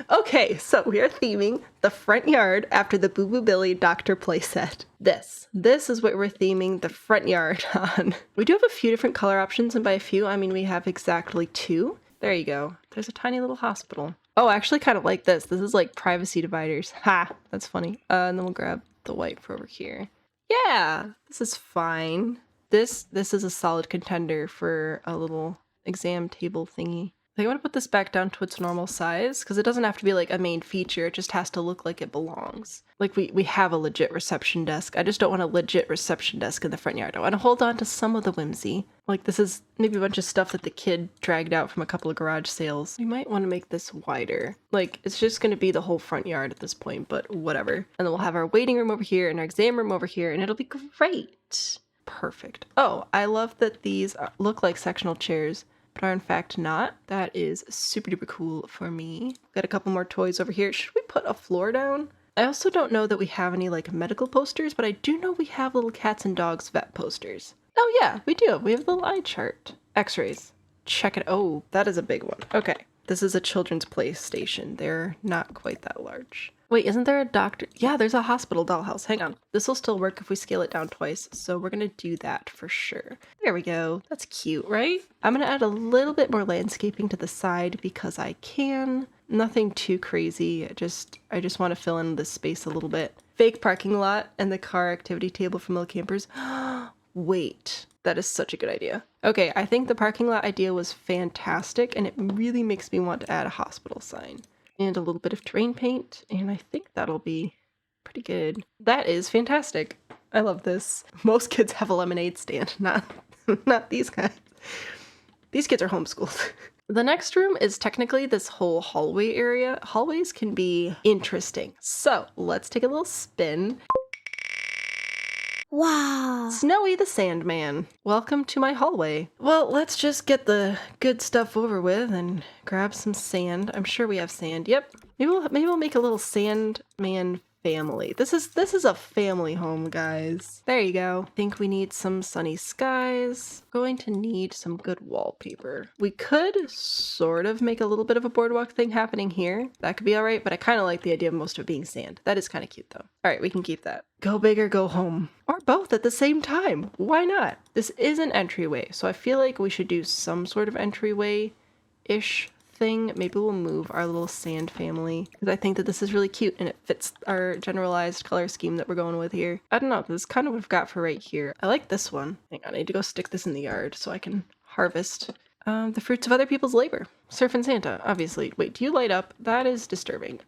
Okay, so we are theming the front yard after the Boo Boo Billy Doctor playset. This is what we're theming the front yard on. We do have a few different color options, and by a few, I mean we have exactly 2. There you go. There's a tiny little hospital. Oh, I actually kind of like this. This is like privacy dividers. Ha! That's funny. And then we'll grab the white for over here. Yeah, this is fine. This is a solid contender for a little exam table thingy. I think I'm gonna put this back down to its normal size because it doesn't have to be like a main feature. It just has to look like it belongs. Like we have a legit reception desk. I just don't want a legit reception desk in the front yard. I want to hold on to some of the whimsy. Like this is maybe a bunch of stuff that the kid dragged out from a couple of garage sales. We might want to make this wider. Like it's just going to be the whole front yard at this point, but whatever. And then we'll have our waiting room over here and our exam room over here, and it'll be great. Perfect. Oh, I love that these look like sectional chairs, but are in fact not. That is super duper cool for me. Got a couple more toys over here. Should we put a floor down? I also don't know that we have any like medical posters, but I do know we have little cats and dogs vet posters. Oh yeah, we do. We have the little eye chart. X-rays. Check it. Oh, that is a big one. Okay. This is a children's play station. They're not quite that large. Wait, isn't there a doctor? Yeah, there's a hospital dollhouse. Hang on. This will still work if we scale it down twice, so we're gonna do that for sure. There we go. That's cute, right? I'm gonna add a little bit more landscaping to the side because I can. Nothing too crazy. I just want to fill in this space a little bit. Fake parking lot and the car activity table for little campers. Wait, that is such a good idea. Okay, I think the parking lot idea was fantastic, and it really makes me want to add a hospital sign. And a little bit of terrain paint, and I think that'll be pretty good. That is fantastic. I love this. Most kids have a lemonade stand, not these guys. These kids are homeschooled. The next room is technically this whole hallway area. Hallways can be interesting. So let's take a little spin. Wow. Snowy the Sandman. Welcome to my hallway. Well, let's just get the good stuff over with and grab some sand. I'm sure we have sand. Yep. Maybe we'll make a little Sandman family. This is a family home, guys. There you go. Think we need some sunny skies. Going to need some good wallpaper. We could sort of make a little bit of a boardwalk thing happening here. That could be all right, but I kind of like the idea of most of it being sand. That is kind of cute though. All right, we can keep that. Go big or go home. Or both at the same time. Why not? This is an entryway, so I feel like we should do some sort of entryway-ish thing. Maybe we'll move our little sand family because I think that this is really cute and it fits our generalized color scheme that we're going with here. I don't know, this is kind of what I've got for right here. I like this one. Hang on, I need to go stick this in the yard so I can harvest the fruits of other people's labor. Surfing Santa, obviously. Wait, do you light up? That is disturbing.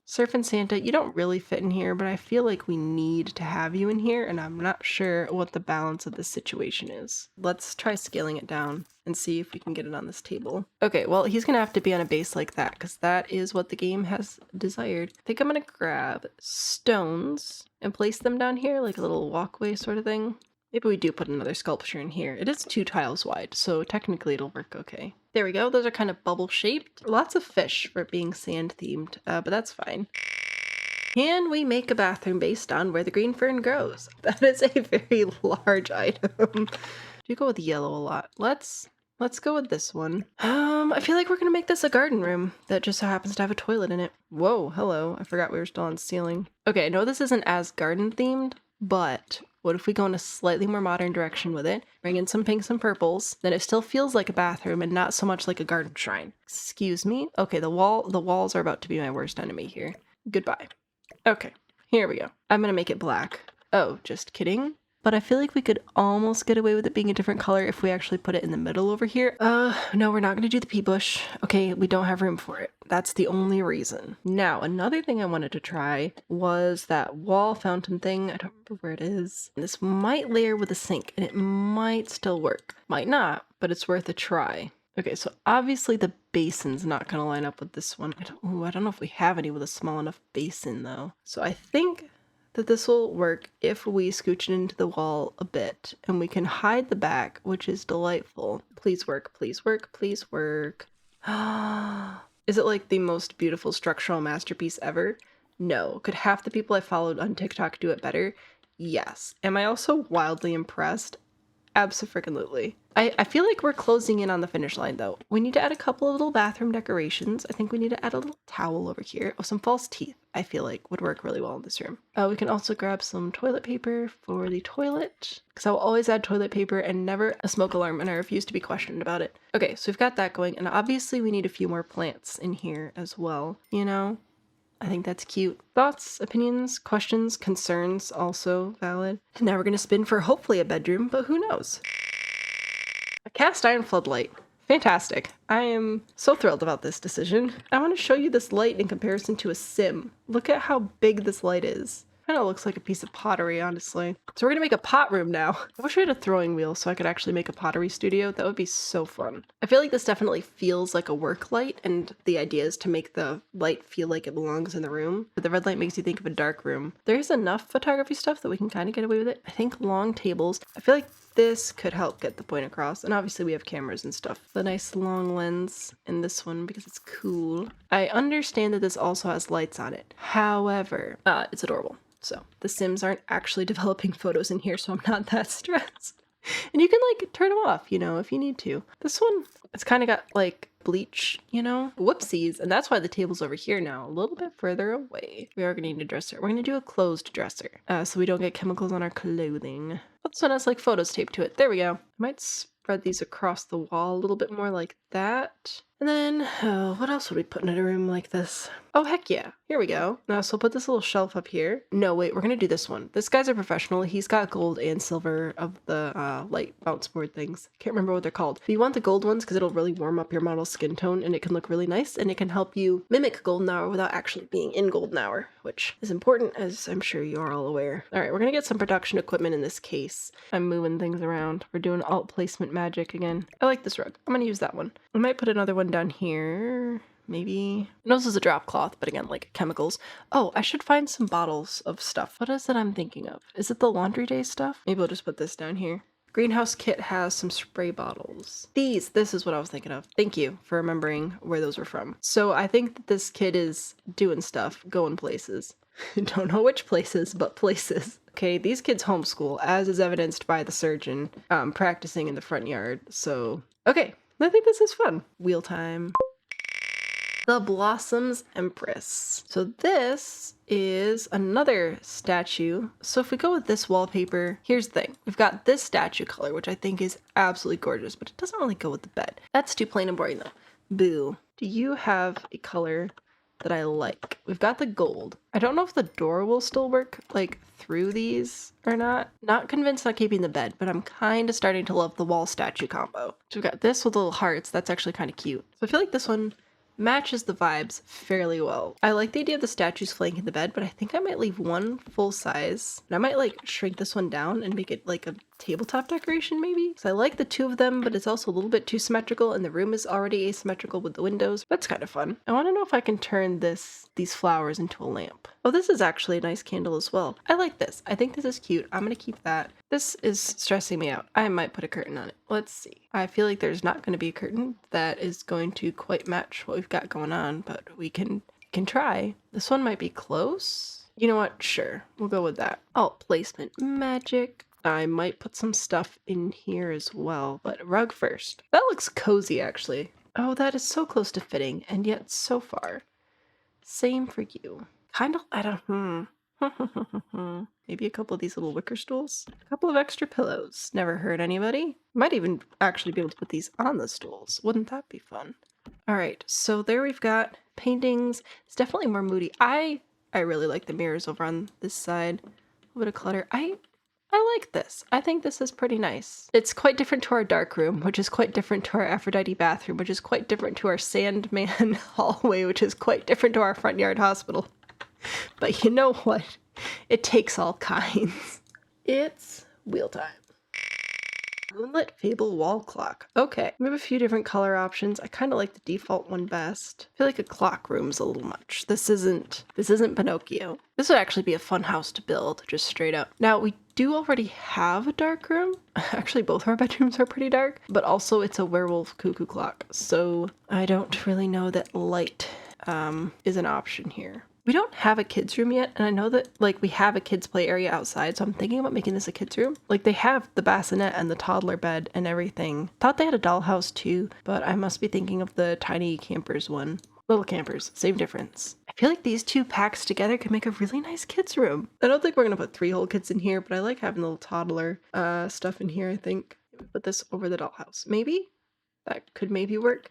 Surfing Santa, you don't really fit in here, but I feel like we need to have you in here, and I'm not sure what the balance of this situation is. Let's try scaling it down and see if we can get it on this table. Okay, well, he's gonna have to be on a base like that, because that is what the game has desired. I think I'm gonna grab stones and place them down here, like a little walkway sort of thing. Maybe we do put another sculpture in here. It is 2 tiles wide, so technically it'll work okay. There we go. Those are kind of bubble shaped. Lots of fish for it being sand themed, but that's fine. Can we make a bathroom based on where the green fern grows? That is a very large item. Do go with yellow a lot. Let's go with this one. I feel like we're gonna make this a garden room that just so happens to have a toilet in it. Whoa, hello. I forgot we were still on ceiling. Okay, I know this isn't as garden themed, but what if we go in a slightly more modern direction with it? Bring in some pinks and purples, then it still feels like a bathroom and not so much like a garden shrine. Excuse me? Okay, the walls are about to be my worst enemy here. Goodbye. Okay, here we go. I'm gonna make it black. Oh, just kidding. But I feel like we could almost get away with it being a different color if we actually put it in the middle over here. No, we're not gonna do the pea bush. Okay, we don't have room for it. That's the only reason. Now, another thing I wanted to try was that wall fountain thing. I don't remember where it is. This might layer with a sink, and it might still work. Might not, but it's worth a try. Okay, so obviously the basin's not gonna line up with this one. I don't know if we have any with a small enough basin though. So I think that this will work if we scooch it into the wall a bit, and we can hide the back, which is delightful. Please work, please work, please work. Is it like the most beautiful structural masterpiece ever? No. Could half the people I followed on TikTok do it better? Yes. Am I also wildly impressed? Abso-freaking-lutely. I feel like we're closing in on the finish line though. We need to add a couple of little bathroom decorations. I think we need to add a little towel over here. Oh, some false teeth I feel like would work really well in this room. We can also grab some toilet paper for the toilet because I will always add toilet paper and never a smoke alarm, and I refuse to be questioned about it. Okay, so we've got that going, and obviously we need a few more plants in here as well, you know? I think that's cute. Thoughts, opinions, questions, concerns, also valid. And now we're gonna spin for hopefully a bedroom, but who knows? A cast iron floodlight. Fantastic. I am so thrilled about this decision. I want to show you this light in comparison to a sim. Look at how big this light is. Kind of looks like a piece of pottery, honestly. So we're gonna make a pot room now. I wish we had a throwing wheel so I could actually make a pottery studio. That would be so fun. I feel like this definitely feels like a work light, and the idea is to make the light feel like it belongs in the room. But the red light makes you think of a dark room. There's enough photography stuff that we can kind of get away with it. I think long tables. I feel like this could help get the point across. And obviously we have cameras and stuff. The nice long lens in this one because it's cool. I understand that this also has lights on it. However, it's adorable. So the Sims aren't actually developing photos in here, so I'm not that stressed. And you can like turn them off, you know, if you need to. This one, it's kind of got like bleach, you know? Whoopsies. And that's why the table's over here now, a little bit further away. We are gonna need a dresser. We're gonna do a closed dresser so we don't get chemicals on our clothing. This one has like photos taped to it. There we go. I might spread these across the wall a little bit more like that. And then, what else would we put in a room like this? Oh, heck yeah. Here we go. Now, so we'll put this little shelf up here. No, wait, we're going to do this one. This guy's a professional. He's got gold and silver of the light bounce board things. I can't remember what they're called. But you want the gold ones because it'll really warm up your model's skin tone and it can look really nice and it can help you mimic golden hour without actually being in golden hour, which is important, as I'm sure you are all aware. All right, we're going to get some production equipment in this case. I'm moving things around. We're doing alt placement magic again. I like this rug. I'm going to use that one. I might put another one down here. Maybe. No, this is a drop cloth, but again, like chemicals. Oh, I should find some bottles of stuff. What is it I'm thinking of? Is it the laundry day stuff? Maybe I'll just put this down here. Greenhouse kit has some spray bottles. This is what I was thinking of. Thank you for remembering where those were from. So I think that this kid is doing stuff, going places. Don't know which places, but places. Okay, these kids homeschool, as is evidenced by the surgeon practicing in the front yard. So, okay, I think this is fun. Wheel time. The Blossoms Empress. So this is another statue. So if we go with this wallpaper, here's the thing. We've got this statue color, which I think is absolutely gorgeous, but it doesn't really go with the bed. That's too plain and boring though. Boo. Do you have a color that I like? We've got the gold. I don't know if the door will still work like through these or not. Not convinced on keeping the bed, but I'm kind of starting to love the wall statue combo. So we've got this with little hearts. That's actually kind of cute. So I feel like this one matches the vibes fairly well. I like the idea of the statues flanking the bed, but I think I might leave one full size. And I might like shrink this one down and make it like a tabletop decoration maybe. So I like the two of them, but it's also a little bit too symmetrical and the room is already asymmetrical with the windows. That's kind of fun. I want to know if I can turn these flowers into a lamp. Oh, this is actually a nice candle as well. I like this. I think this is cute. I'm gonna keep that. This is stressing me out. I might put a curtain on it. Let's see. I feel like there's not going to be a curtain that is going to quite match what we've got going on, but we can try. This one might be close. You know what? Sure. We'll go with that. Alt placement magic. I might put some stuff in here as well, but rug first. That looks cozy, actually. Oh, that is so close to fitting, and yet so far. Same for you. Kind of, I don't, maybe a couple of these little wicker stools. A couple of extra pillows. Never hurt anybody. Might even actually be able to put these on the stools. Wouldn't that be fun? All right, so there we've got paintings. It's definitely more moody. I really like the mirrors over on this side. A little bit of clutter. I like this. I think this is pretty nice. It's quite different to our dark room, which is quite different to our Aphrodite bathroom, which is quite different to our Sandman hallway, which is quite different to our front yard hospital. But you know what? It takes all kinds. It's wheel time. Moonlit Fable wall clock. Okay, we have a few different color options. I kind of like the default one best. I feel like a clock room's a little much. This isn't Pinocchio. This would actually be a fun house to build, just straight up. Now, we do already have a dark room. Actually, both of our bedrooms are pretty dark, but also it's a werewolf cuckoo clock. So I don't really know that light is an option here. We don't have a kids room yet, and I know that like we have a kids play area outside, so I'm thinking about making this a kids room. Like they have the bassinet and the toddler bed and everything. Thought they had a dollhouse too, but I must be thinking of the tiny campers one. Little campers, same difference. I feel like these two packs together could make a really nice kids room. I don't think we're gonna put 3 whole kids in here, but I like having the little toddler stuff in here, I think. Put this over the dollhouse. Maybe? That could maybe work.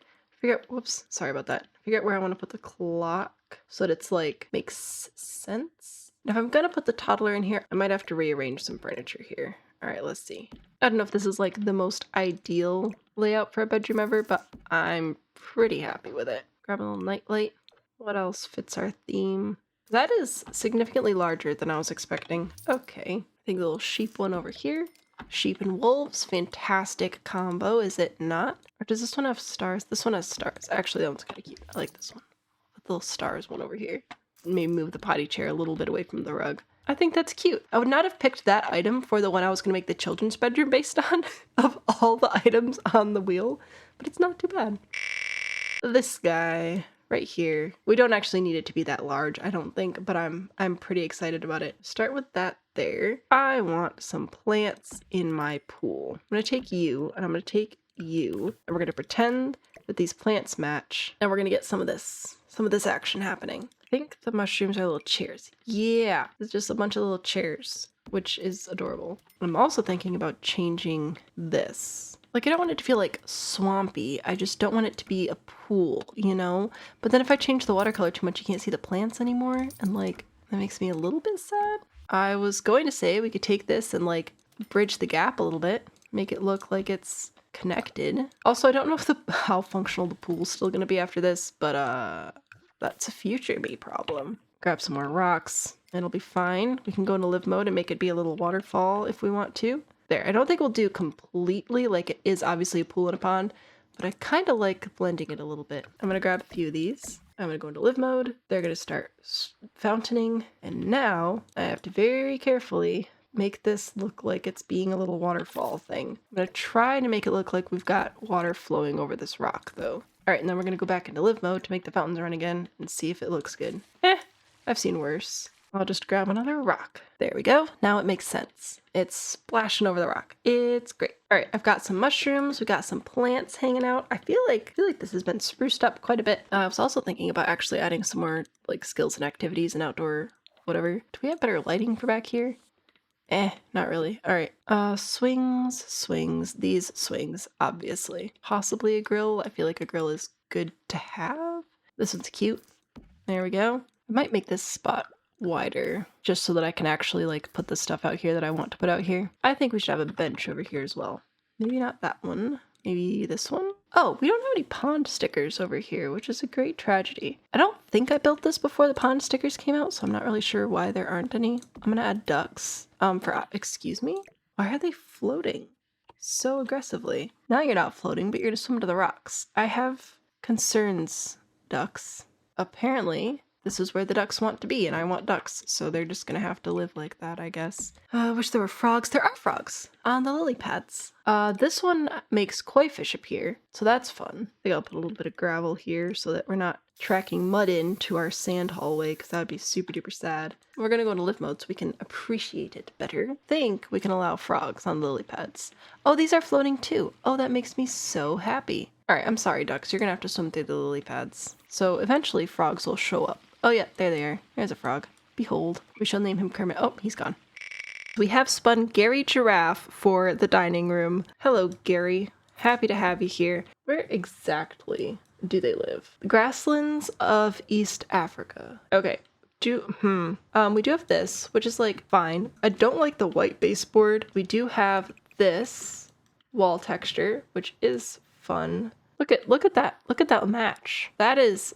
Whoops, sorry about that. Figure out where I want to put the clock so that it's like makes sense. Now if I'm gonna put the toddler in here, I might have to rearrange some furniture here. All right, let's see. I don't know if this is like the most ideal layout for a bedroom ever, but I'm pretty happy with it. Grab a little nightlight. What else fits our theme? That is significantly larger than I was expecting. Okay, I think the little sheep one over here. Sheep and wolves, fantastic combo, is it not? Or does this one have stars? This one has stars. Actually, that one's kind of cute. I like this one. Put the little stars one over here. Maybe move the potty chair a little bit away from the rug. I think that's cute. I would not have picked that item for the one I was going to make the children's bedroom based on, of all the items on the wheel, but it's not too bad. This guy right here. We don't actually need it to be that large, I don't think, but I'm pretty excited about it. Start with that there. I want some plants in my pool. I'm going to take you, and I'm going to take you, and we're going to pretend that these plants match, and we're going to get some of this action happening. I think the mushrooms are little chairs. Yeah, it's just a bunch of little chairs, which is adorable. I'm also thinking about changing this. Like, I don't want it to feel like swampy. I just don't want it to be a pool, you know? But then if I change the watercolor too much, you can't see the plants anymore. And like, that makes me a little bit sad. I was going to say we could take this and like bridge the gap a little bit, make it look like it's connected. Also, I don't know if how functional the pool's still gonna be after this, but that's a future me problem. Grab some more rocks, and it'll be fine. We can go into live mode and make it be a little waterfall if we want to. There, I don't think we'll do completely like it is obviously a pool and a pond, but I kind of like blending it a little bit. I'm gonna grab a few of these. I'm gonna go into live mode. They're gonna start fountaining, and now I have to very carefully make this look like it's being a little waterfall thing. I'm gonna try to make it look like we've got water flowing over this rock though. All right, and then we're gonna go back into live mode to make the fountains run again and see if it looks good. I've seen worse. I'll just grab another rock. There we go. Now it makes sense. It's splashing over the rock. It's great. All right, I've got some mushrooms. We got some plants hanging out. I feel like this has been spruced up quite a bit. I was also thinking about actually adding some more like skills and activities and outdoor whatever. Do we have better lighting for back here? Not really. All right. Swings. These swings, obviously. Possibly a grill. I feel like a grill is good to have. This one's cute. There we go. I might make this spot wider just so that I can actually like put the stuff out here that I want to put out here. I think we should have a bench over here as well. Maybe not that one. Maybe this one. Oh, we don't have any pond stickers over here, which is a great tragedy. I don't think I built this before the pond stickers came out, so I'm not really sure why there aren't any. I'm gonna add ducks. Excuse me? Why are they floating so aggressively? Now you're not floating, but you're gonna swim to the rocks. I have concerns, ducks. Apparently, this is where the ducks want to be, and I want ducks, so they're just gonna have to live like that, I guess. I wish there were frogs. There are frogs on the lily pads. This one makes koi fish appear, so that's fun. I think I'll put a little bit of gravel here so that we're not tracking mud into our sand hallway, because that would be super duper sad. We're gonna go into live mode so we can appreciate it better. I think we can allow frogs on the lily pads. Oh, these are floating too. Oh, that makes me so happy. All right, I'm sorry, ducks. You're gonna have to swim through the lily pads. So eventually frogs will show up. Oh yeah, there they are. There's a frog. Behold. We shall name him Kermit. Oh, he's gone. We have spun Gary Giraffe for the dining room. Hello, Gary. Happy to have you here. Where exactly do they live? The grasslands of East Africa. Okay. We do have this, which is like fine. I don't like the white baseboard. We do have this wall texture, which is fun. Look at that. Look at that match. That is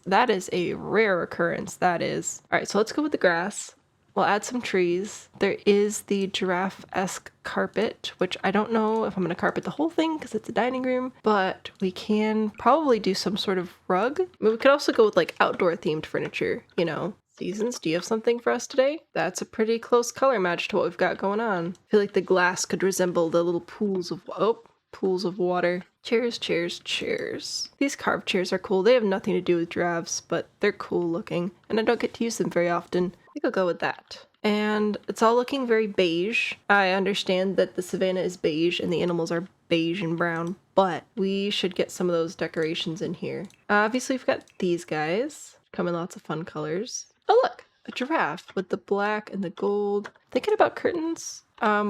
a rare occurrence. That is. All right, so let's go with the grass. We'll add some trees. There is the giraffe-esque carpet, which I don't know if I'm going to carpet the whole thing because it's a dining room, but we can probably do some sort of rug. I mean, we could also go with like outdoor themed furniture, you know. Seasons, do you have something for us today? That's a pretty close color match to what we've got going on. I feel like the glass could resemble the little pools of pools of water. Chairs, chairs, chairs. These carved chairs are cool. They have nothing to do with giraffes, but they're cool looking, and I don't get to use them very often. I think I'll go with that. And it's all looking very beige. I understand that the savannah is beige and the animals are beige and brown, but we should get some of those decorations in here. Obviously, we've got these guys. Come in lots of fun colors. Oh, look! A giraffe with the black and the gold. Thinking about curtains.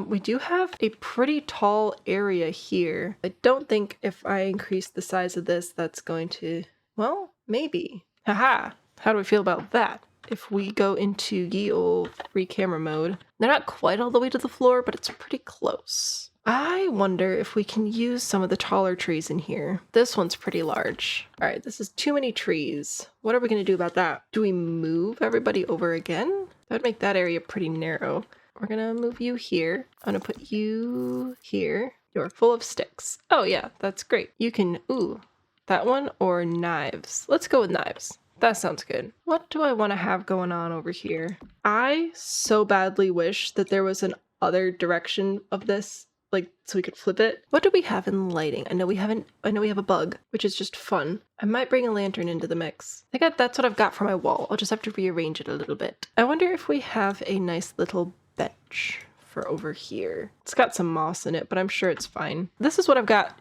We do have a pretty tall area here. I don't think if I increase the size of this, that's going to... Well, maybe. Haha! How do we feel about that? If we go into ye old free camera mode, they're not quite all the way to the floor, but it's pretty close. I wonder if we can use some of the taller trees in here. This one's pretty large. All right, this is too many trees. What are we going to do about that? Do we move everybody over again? That would make that area pretty narrow. We're going to move you here. I'm going to put you here. You're full of sticks. Oh yeah, that's great. You can, ooh, that one or knives. Let's go with knives. That sounds good. What do I want to have going on over here? I so badly wish that there was an other direction of this, like so we could flip it. What do we have in lighting? I know we have a bug, which is just fun. I might bring a lantern into the mix. I think that's what I've got for my wall. I'll just have to rearrange it a little bit. I wonder if we have a nice little bench for over here. It's got some moss in it, but I'm sure it's fine. This is what I've got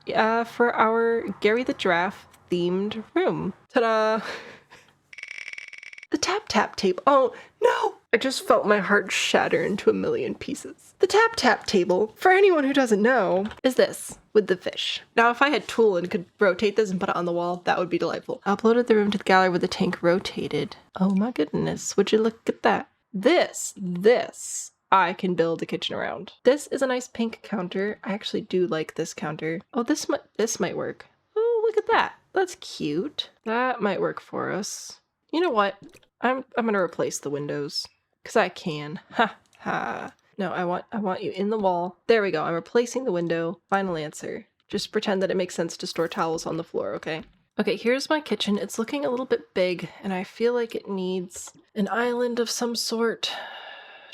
for our Gary the Giraffe themed room. Ta-da! The tap-tap table. Oh, no! I just felt my heart shatter into a million pieces. The tap-tap table, for anyone who doesn't know, is this, with the fish. Now, if I had Tool and could rotate this and put it on the wall, that would be delightful. I uploaded the room to the gallery where the tank rotated. Oh my goodness, would you look at that? This, I can build a kitchen around. This is a nice pink counter. I actually do like this counter. Oh, this might work. Oh, look at that. That's cute. That might work for us. You know what? I'm gonna replace the windows because I can. Ha ha. No, I want you in the wall. There we go. I'm replacing the window. Final answer. Just pretend that it makes sense to store towels on the floor, okay? Okay, here's my kitchen. It's looking a little bit big, and I feel like it needs an island of some sort.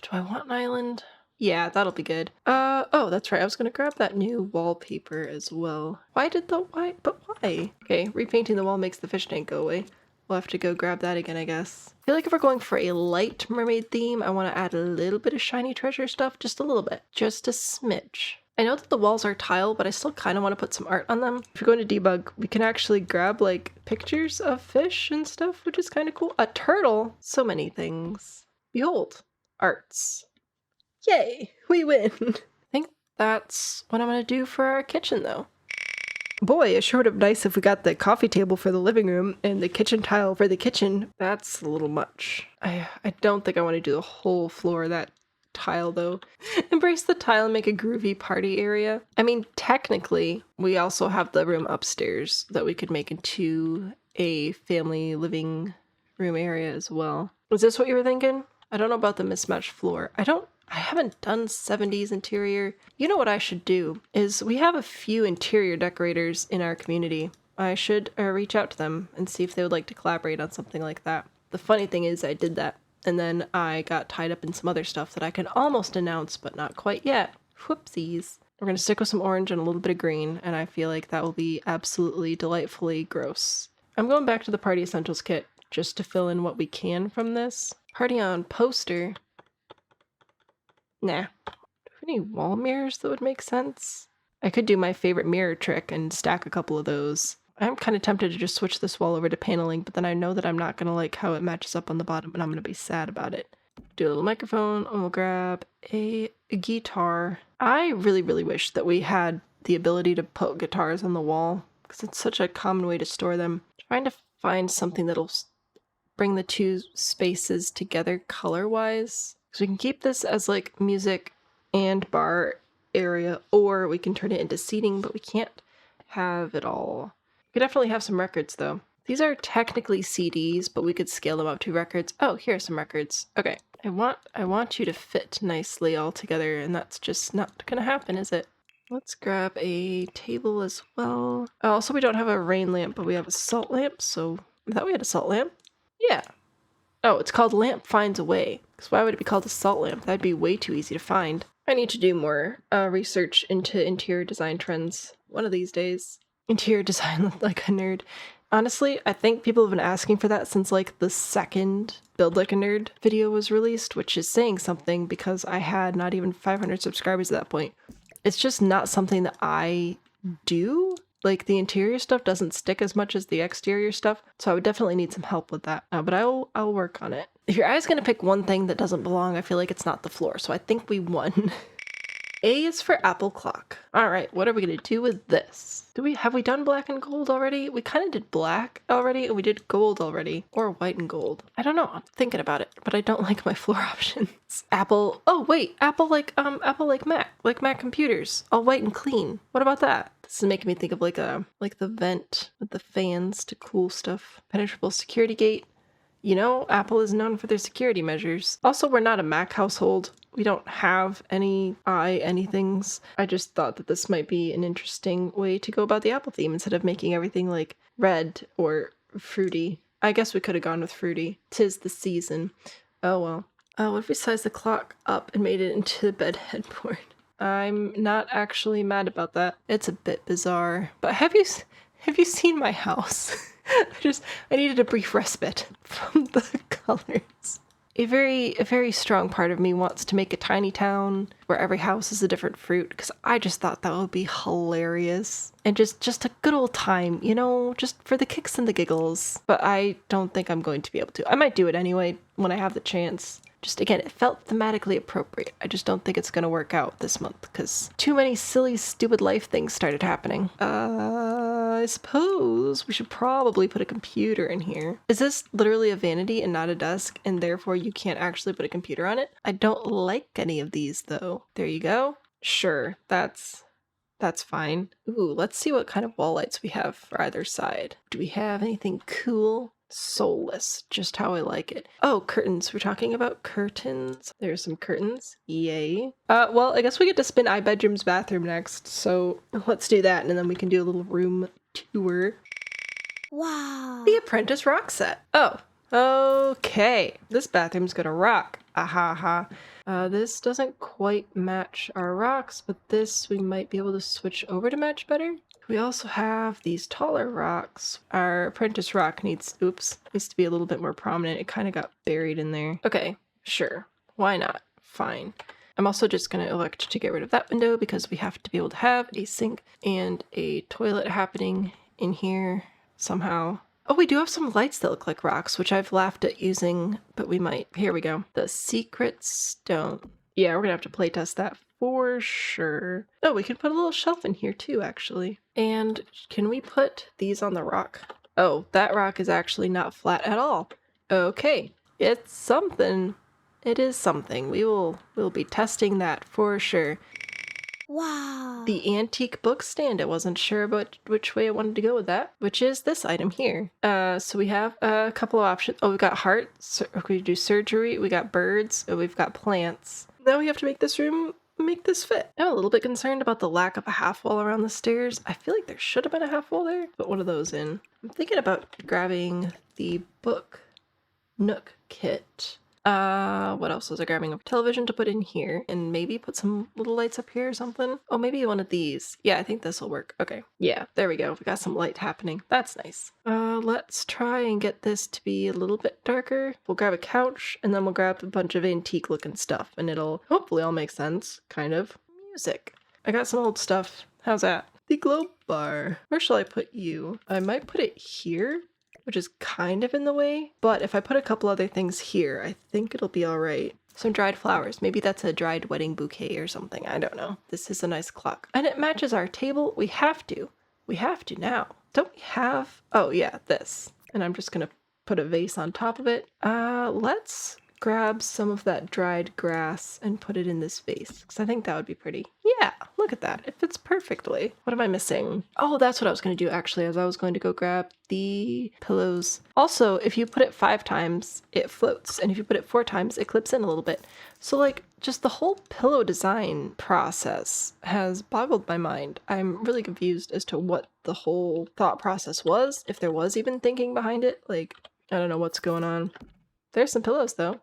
Do I want an island? Yeah, that'll be good. Oh, that's right. I was gonna grab that new wallpaper as well. Why? But why? Okay, repainting the wall makes the fish tank go away. We'll have to go grab that again, I guess. I feel like if we're going for a light mermaid theme, I want to add a little bit of shiny treasure stuff. Just a little bit. Just a smidge. I know that the walls are tile, but I still kind of want to put some art on them. If you're going to debug, we can actually grab, like, pictures of fish and stuff, which is kind of cool. A turtle! So many things. Behold. Arts. Yay! We win! I think that's what I'm going to do for our kitchen, though. Boy, it sure would have been nice if we got the coffee table for the living room and the kitchen tile for the kitchen. That's a little much. I don't think I want to do the whole floor of that tile, though. Embrace the tile and make a groovy party area. I mean, technically, we also have the room upstairs that we could make into a family living room area as well. Was this what you were thinking? I don't know about the mismatched floor. I haven't done 70s interior. You know what I should do is we have a few interior decorators in our community. I should reach out to them and see if they would like to collaborate on something like that. The funny thing is I did that and then I got tied up in some other stuff that I can almost announce but not quite yet. Whoopsies. We're going to stick with some orange and a little bit of green and I feel like that will be absolutely delightfully gross. I'm going back to the Party Essentials kit just to fill in what we can from this. Party on poster. Nah. Do I have any wall mirrors that would make sense? I could do my favorite mirror trick and stack a couple of those. I'm kind of tempted to just switch this wall over to paneling, but then I know that I'm not going to like how it matches up on the bottom, and I'm going to be sad about it. Do a little microphone, and we'll grab a guitar. I really, really wish that we had the ability to put guitars on the wall, because it's such a common way to store them. Trying to find something that'll bring the two spaces together color-wise. So we can keep this as like music and bar area, or we can turn it into seating, but we can't have it all. We could definitely have some records though. These are technically CDs, but we could scale them up to records. Oh, here are some records. Okay, I want you to fit nicely all together, and that's just not gonna happen, is it? Let's grab a table as well. Also, we don't have a rain lamp, but we have a salt lamp, so I thought we had a salt lamp. Yeah. Oh, it's called Lamp Finds a Way. Because why would it be called a salt lamp? That'd be way too easy to find. I need to do more research into interior design trends one of these days. Interior design like a nerd. Honestly, I think people have been asking for that since like the second Build Like a Nerd video was released, which is saying something because I had not even 500 subscribers at that point. It's just not something that I do. Like the interior stuff doesn't stick as much as the exterior stuff, so I would definitely need some help with that. But I'll work on it. If your eye's gonna pick one thing that doesn't belong, I feel like it's not the floor, so I think we won. A is for apple clock. All right, what are we gonna do with this? Have we done black and gold already? We kind of did black already, and we did gold already, or white and gold. I don't know. I'm thinking about it, but I don't like my floor options. Apple. Oh wait, Apple like Mac computers, all white and clean. What about that? This is making me think of like the vent with the fans to cool stuff. Penetrable security gate. You know, Apple is known for their security measures. Also, we're not a Mac household. We don't have any anythings. I just thought that this might be an interesting way to go about the Apple theme instead of making everything like red or fruity. I guess we could have gone with fruity. 'Tis the season. Oh well. What if we sized the clock up and made it into the bed headboard? I'm not actually mad about that. It's a bit bizarre. But have you seen my house? I needed a brief respite from the colors. A very strong part of me wants to make a tiny town where every house is a different fruit, because I just thought that would be hilarious. And just a good old time, you know, just for the kicks and the giggles. But I don't think I'm going to be able to. I might do it anyway when I have the chance. Just again, it felt thematically appropriate. I just don't think it's gonna work out this month because too many silly, stupid life things started happening. I suppose we should probably put a computer in here. Is this literally a vanity and not a desk, and therefore you can't actually put a computer on it? I don't like any of these though. There you go. Sure, that's fine. Ooh, let's see what kind of wall lights we have for either side. Do we have anything cool? Soulless, just how I like it. Oh, curtains. We're talking about curtains. There's some curtains. Yay. Well, I guess we get to spin iBedroom's bathroom next, so let's do that, and then we can do a little room tour. Wow. The Apprentice rock set. Oh, okay. This bathroom's gonna rock. Aha ha. This doesn't quite match our rocks, but this we might be able to switch over to match better. We also have these taller rocks. Our apprentice rock needs to be a little bit more prominent. It kind of got buried in there. Okay, sure. Why not? Fine. I'm also just going to elect to get rid of that window because we have to be able to have a sink and a toilet happening in here somehow. Oh, we do have some lights that look like rocks, which I've laughed at using, but we might. Here we go. The secret stone. Yeah, we're going to have to playtest that for sure. Oh, we could put a little shelf in here too, actually. And can we put these on the rock? Oh, that rock is actually not flat at all. Okay, it's something. It is something. We'll be testing that for sure. Wow. The antique book stand. I wasn't sure about which way I wanted to go with that, which is this item here. So we have a couple of options. Oh, we've got heart. We do surgery. We got birds. Oh, we've got plants. Now we have to make this fit. I'm a little bit concerned about the lack of a half wall around the stairs. I feel like there should have been a half wall there. Put one of those in. I'm thinking about grabbing the book nook kit. What else was I grabbing? A television to put in here and maybe put some little lights up here or something. Oh, maybe one of these. Yeah, I think this will work. Okay. Yeah, there we go. We got some light happening. That's nice. Let's try and get this to be a little bit darker. We'll grab a couch and then we'll grab a bunch of antique looking stuff and it'll hopefully all make sense. Kind of. Music. I got some old stuff. How's that? The globe bar. Where shall I put you? I might put it here, which is kind of in the way, but if I put a couple other things here, I think it'll be all right. Some dried flowers. Maybe that's a dried wedding bouquet or something. I don't know. This is a nice clock. And it matches our table. We have to now. Don't we have? Oh yeah, this. And I'm just gonna put a vase on top of it. Let's grab some of that dried grass and put it in this vase, because I think that would be pretty. Yeah, look at that. It fits perfectly. What am I missing? Oh, that's what I was going to do actually, as I was going to go grab the pillows. Also, if you put it 5 times, it floats, and if you put it 4 times, it clips in a little bit. So like, just the whole pillow design process has boggled my mind. I'm really confused as to what the whole thought process was, if there was even thinking behind it. Like, I don't know what's going on. There's some pillows though.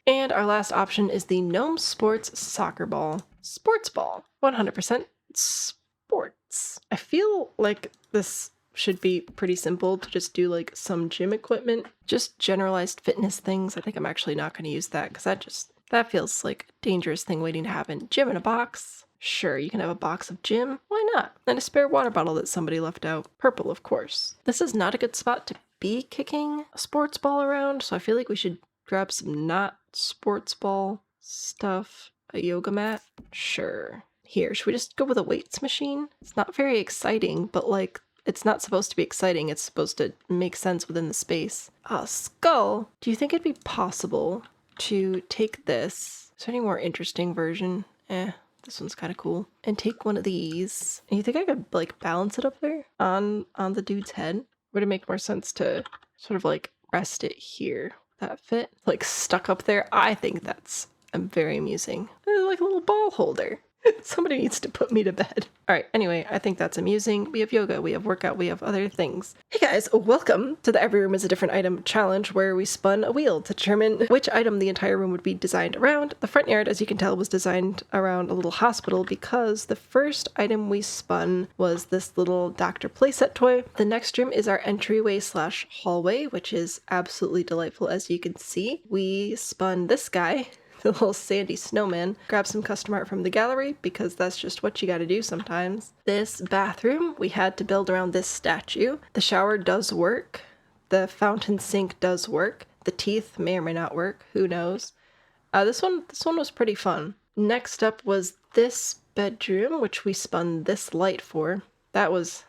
And our last option is the Gnome Sports Soccer Ball. Sports ball. 100% sports. I feel like this should be pretty simple to just do like some gym equipment. Just generalized fitness things. I think I'm actually not going to use that because that feels like a dangerous thing waiting to happen. Gym in a box. Sure, you can have a box of gym. Why not? And a spare water bottle that somebody left out. Purple, of course. This is not a good spot to be kicking a sports ball around, so I feel like we should grab some not sports ball stuff. A yoga mat? Sure. Here, should we just go with a weights machine? It's not very exciting, but like, it's not supposed to be exciting. It's supposed to make sense within the space. A skull? Do you think it'd be possible to take this? Is there any more interesting version? This one's kind of cool. And take one of these. And you think I could like balance it up there on the dude's head? Would it make more sense to sort of like rest it here? That fit? Like stuck up there? I think that's very amusing. Like a little ball holder. Somebody needs to put me to bed. All right, anyway, I think that's amusing. We have yoga, we have workout, we have other things. Hey guys, welcome to the Every Room is a Different Item challenge where we spun a wheel to determine which item the entire room would be designed around. The front yard, as you can tell, was designed around a little hospital because the first item we spun was this little Dr. Playset toy. The next room is our entryway / hallway, which is absolutely delightful as you can see. We spun this guy, the little sandy snowman. Grab some custom art from the gallery because that's just what you gotta do sometimes. This bathroom, we had to build around this statue. The shower does work. The fountain sink does work. The teeth may or may not work, who knows. This one was pretty fun. Next up was this bedroom, which we spun this light for. That was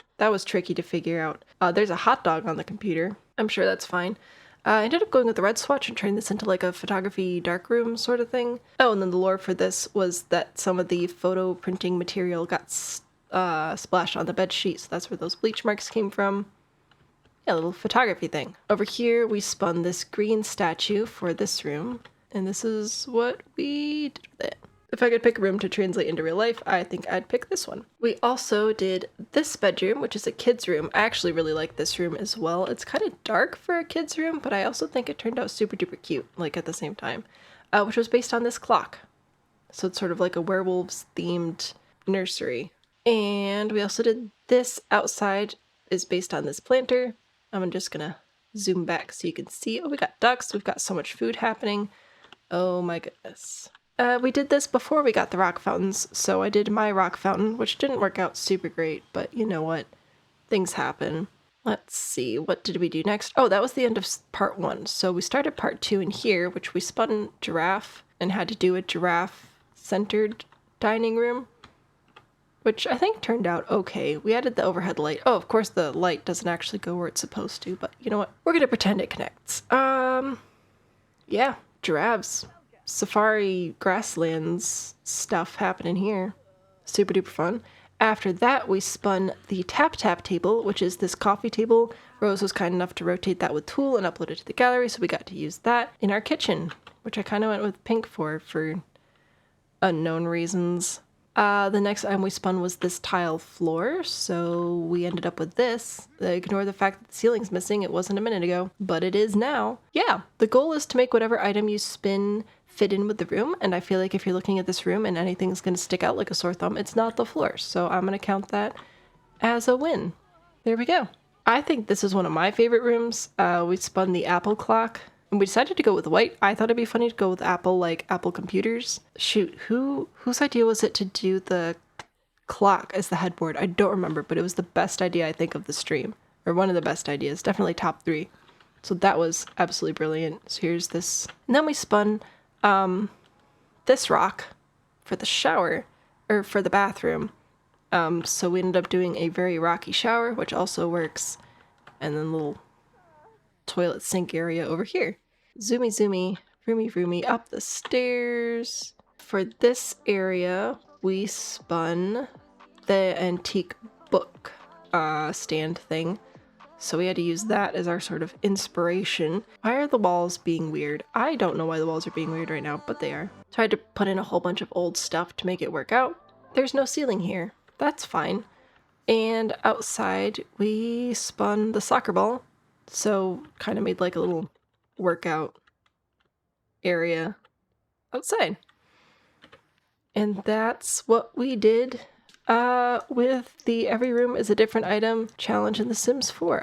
tricky to figure out. There's a hot dog on the computer. I'm sure that's fine. I ended up going with the red swatch and turning this into like a photography darkroom sort of thing. Oh, and then the lore for this was that some of the photo printing material got splashed on the bed sheet, so that's where those bleach marks came from. Yeah, a little photography thing. Over here, we spun this green statue for this room, and this is what we did with it. If I could pick a room to translate into real life, I think I'd pick this one. We also did this bedroom, which is a kid's room. I actually really like this room as well. It's kind of dark for a kid's room, but I also think it turned out super duper cute, like at the same time, which was based on this clock. So it's sort of like a werewolves themed nursery. And we also did this outside is based on this planter. I'm just gonna zoom back so you can see. Oh, we got ducks. We've got so much food happening. Oh my goodness. We did this before we got the rock fountains, so I did my rock fountain, which didn't work out super great, but you know what? Things happen. Let's see, what did we do next? Oh, that was the end of part 1. So we started part 2 in here, which we spun giraffe and had to do a giraffe-centered dining room, which I think turned out okay. We added the overhead light. Oh, of course the light doesn't actually go where it's supposed to, but you know what? We're gonna pretend it connects. Yeah, giraffes. Safari grasslands stuff happening here. Super duper fun. After that, we spun the tap table, which is this coffee table. Rose was kind enough to rotate that with tulle and upload it to the gallery, so we got to use that in our kitchen, which I kind of went with pink for unknown reasons. The next item we spun was this tile floor, so we ended up with this. Ignore the fact that the ceiling's missing. It wasn't a minute ago, but it is now. Yeah, the goal is to make whatever item you spin fit in with the room, and I feel like if you're looking at this room and anything's going to stick out like a sore thumb, it's not the floor, so I'm going to count that as a win. There we go. I think this is one of my favorite rooms. We spun the Apple clock, and we decided to go with white. I thought it'd be funny to go with Apple, like Apple computers. Shoot, whose idea was it to do the clock as the headboard? I don't remember, but it was the best idea I think of the stream, or one of the best ideas, definitely top 3. So that was absolutely brilliant. So here's this, and then we spun this rock for the shower, or for the bathroom. So we ended up doing a very rocky shower, which also works, and then a little toilet sink area over here. Zoomy zoomy, vroomy vroomy, up the stairs. For this area, we spun the antique book stand thing. So we had to use that as our sort of inspiration. Why are the walls being weird? I don't know why the walls are being weird right now, but they are. So I had to put in a whole bunch of old stuff to make it work out. There's no ceiling here. That's fine. And outside, we spun the soccer ball. So kind of made like a little workout area outside. And that's what we did with the Every Room is a Different Item challenge in The Sims 4.